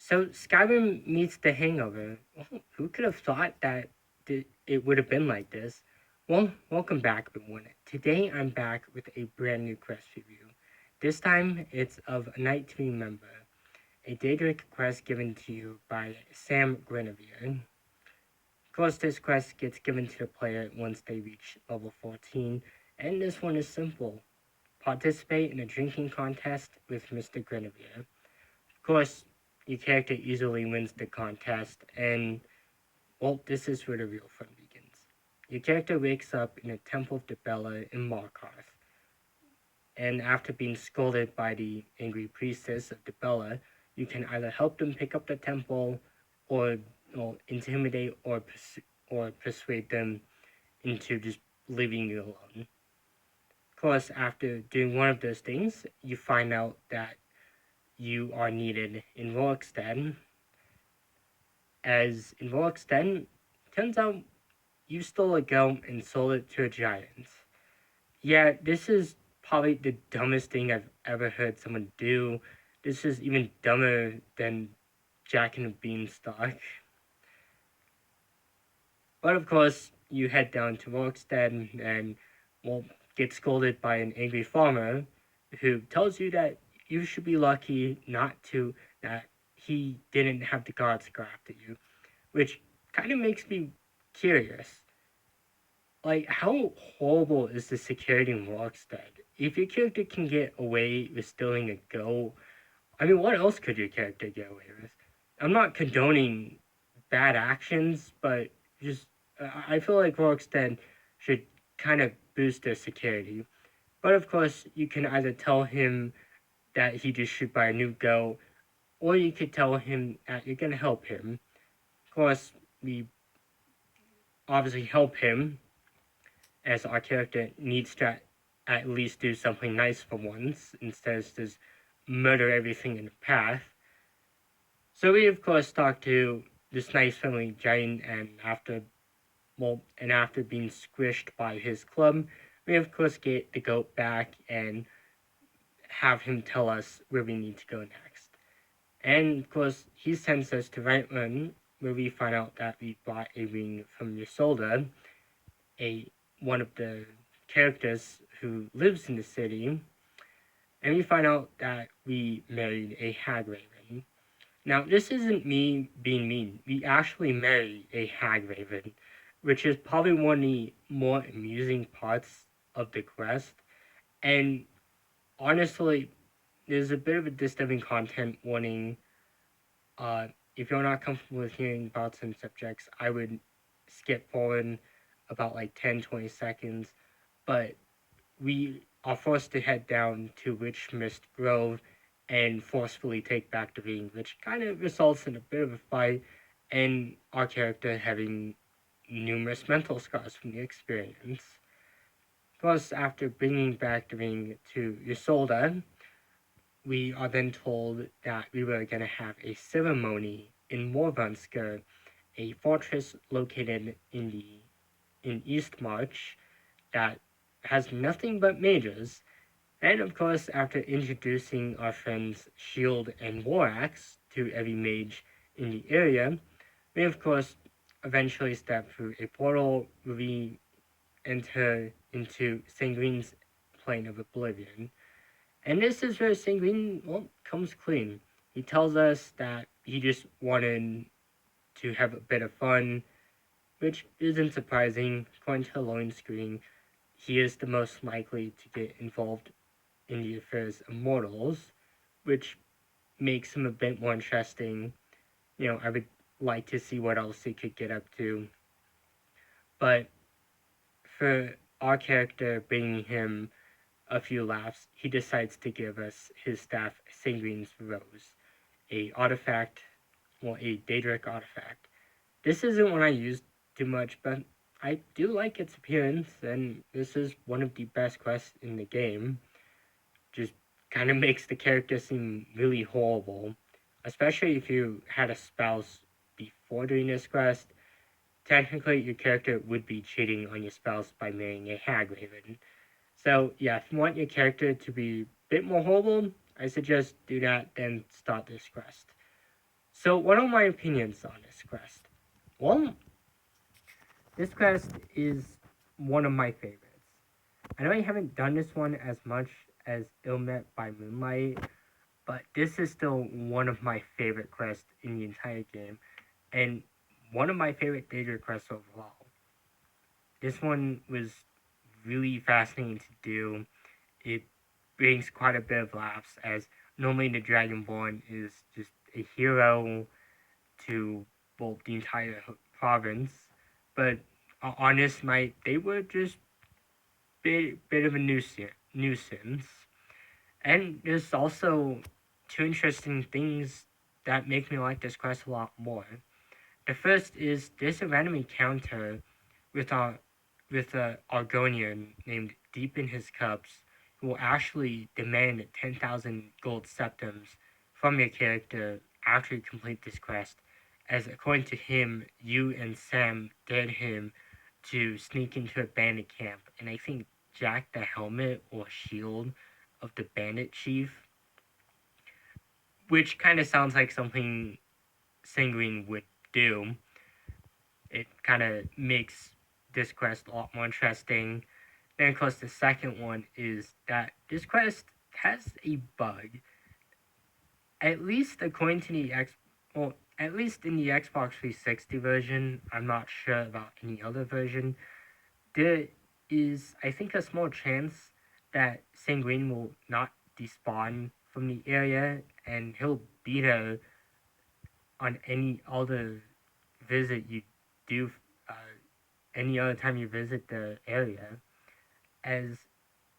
So Skyrim meets The Hangover. Well, who could have thought that it would have been like this? Well, welcome back, everyone. Today I'm back with a brand new quest review. This time it's of A Night to Remember, a Daedric quest given to you by Sam Guinevere. Of course, this quest gets given to the player once they reach level 14, and this one is simple. Participate in a drinking contest with Mr. Guinevere. Of course, your character easily wins the contest, and well, this is where the real fun begins. Your character wakes up in the Temple of Dibella in Markarth, and after being scolded by the angry priestess of Dibella, you can either help them pick up the temple, or intimidate or persuade them into just leaving you alone. Of course, after doing one of those things, you find out that you are needed in Rorikstead, as in Rorikstead, turns out you stole a goat and sold it to a giant. Yeah, this is probably the dumbest thing I've ever heard someone do. This is even dumber than Jack and the Beanstalk. But of course, you head down to Rorikstead and, well, get scolded by an angry farmer who tells you that you should be lucky that he didn't have the guards go after you, which kind of makes me curious. Like, how horrible is the security in Rockstead? If your character can get away with stealing a goat, I mean, what else could your character get away with? I'm not condoning bad actions, but just I feel like Rockstead should kind of boost their security. But of course, you can either tell him that he just should buy a new goat, or you could tell him that you're gonna help him. Of course, we obviously help him, as our character needs to at least do something nice for once instead of just murder everything in the path. So we of course talk to this nice friendly giant, and after being squished by his club, we of course get the goat back and have him tell us where we need to go next. And of course he sends us to Rightland, where we find out that we bought a ring from Ysolda, a one of the characters who lives in the city, and we find out that we married a hag raven. Now, this isn't me being mean. We actually married a hag raven, which is probably one of the more amusing parts of the quest. And honestly, there's a bit of a disturbing content warning. If you're not comfortable with hearing about some subjects, I would skip forward about like 10-20 seconds. But we are forced to head down to Witch Mist Grove and forcefully take back the ring, which kind of results in a bit of a fight and our character having numerous mental scars from the experience. Plus, after bringing back the ring to Isolda, we are then told that we were going to have a ceremony in Morvansker, a fortress located in East March that has nothing but mages. And of course, after introducing our friends Shield and Warax to every mage in the area, we of course eventually step through a portal where we enter into Sanguine's plane of oblivion. And this is where Sanguine, well, comes clean. He tells us that he just wanted to have a bit of fun, which isn't surprising. According to Loin Screen, he is the most likely to get involved in the affairs of mortals, which makes him a bit more interesting. I would like to see what else he could get up to. But for our character bringing him a few laughs, he decides to give us his staff Sanguine's Rose, a artifact, well, a Daedric artifact. This isn't one I use too much, but I do like its appearance, and this is one of the best quests in the game. Just kind of makes the character seem really horrible, especially if you had a spouse before doing this quest. Technically, your character would be cheating on your spouse by marrying a hag raven. So yeah, if you want your character to be a bit more horrible, I suggest do that, then start this quest. So, what are my opinions on this quest? Well, this quest is one of my favorites. I know I haven't done this one as much as Ilmet by Moonlight, but this is still one of my favorite quests in the entire game, and one of my favorite Daedric quests overall. This one was really fascinating to do. It brings quite a bit of laughs, as normally the Dragonborn is just a hero to both the entire province, but on this night they were just bit of a nuisance. And there's also two interesting things that make me like this quest a lot more. The first is there's a random encounter with a Argonian named Deep in His Cups who will actually demand 10,000 gold septums from your character after you complete this quest, as according to him, you and Sam dared him to sneak into a bandit camp and I think jack the helmet or shield of the bandit chief, which kind of sounds like something Sanguine would do. It kind of makes this quest a lot more interesting. Then, of course, the second one is that this quest has a bug. At least according to well, at least in the Xbox 360 version. I'm not sure about any other version. There is, I think, a small chance that Sanguine will not despawn from the area, and he'll be there on any other visit you do, uh, any other time you visit the area, as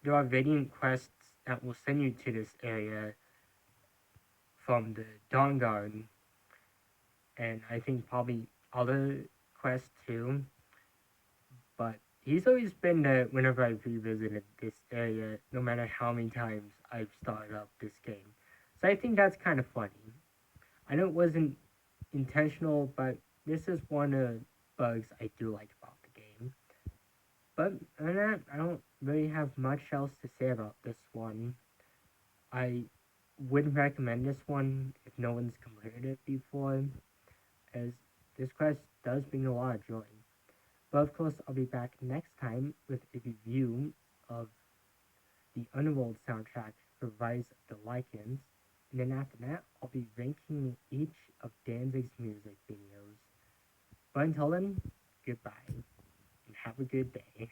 there are radiant quests that will send you to this area from the Dawn Guard, and I think probably other quests too. But he's always been there whenever I've revisited this area, no matter how many times I've started up this game. So I think that's kind of funny. I know it wasn't intentional, but this is one of the bugs I do like about the game. But other than that, I don't really have much else to say about this one. I wouldn't recommend this one if no one's completed it before, as this quest does bring a lot of joy. But of course, I'll be back next time with a review of the Underworld soundtrack for Rise of the Lycans, and then after that, I'll be ranking each of Danzig's music videos. But until then, goodbye, and have a good day.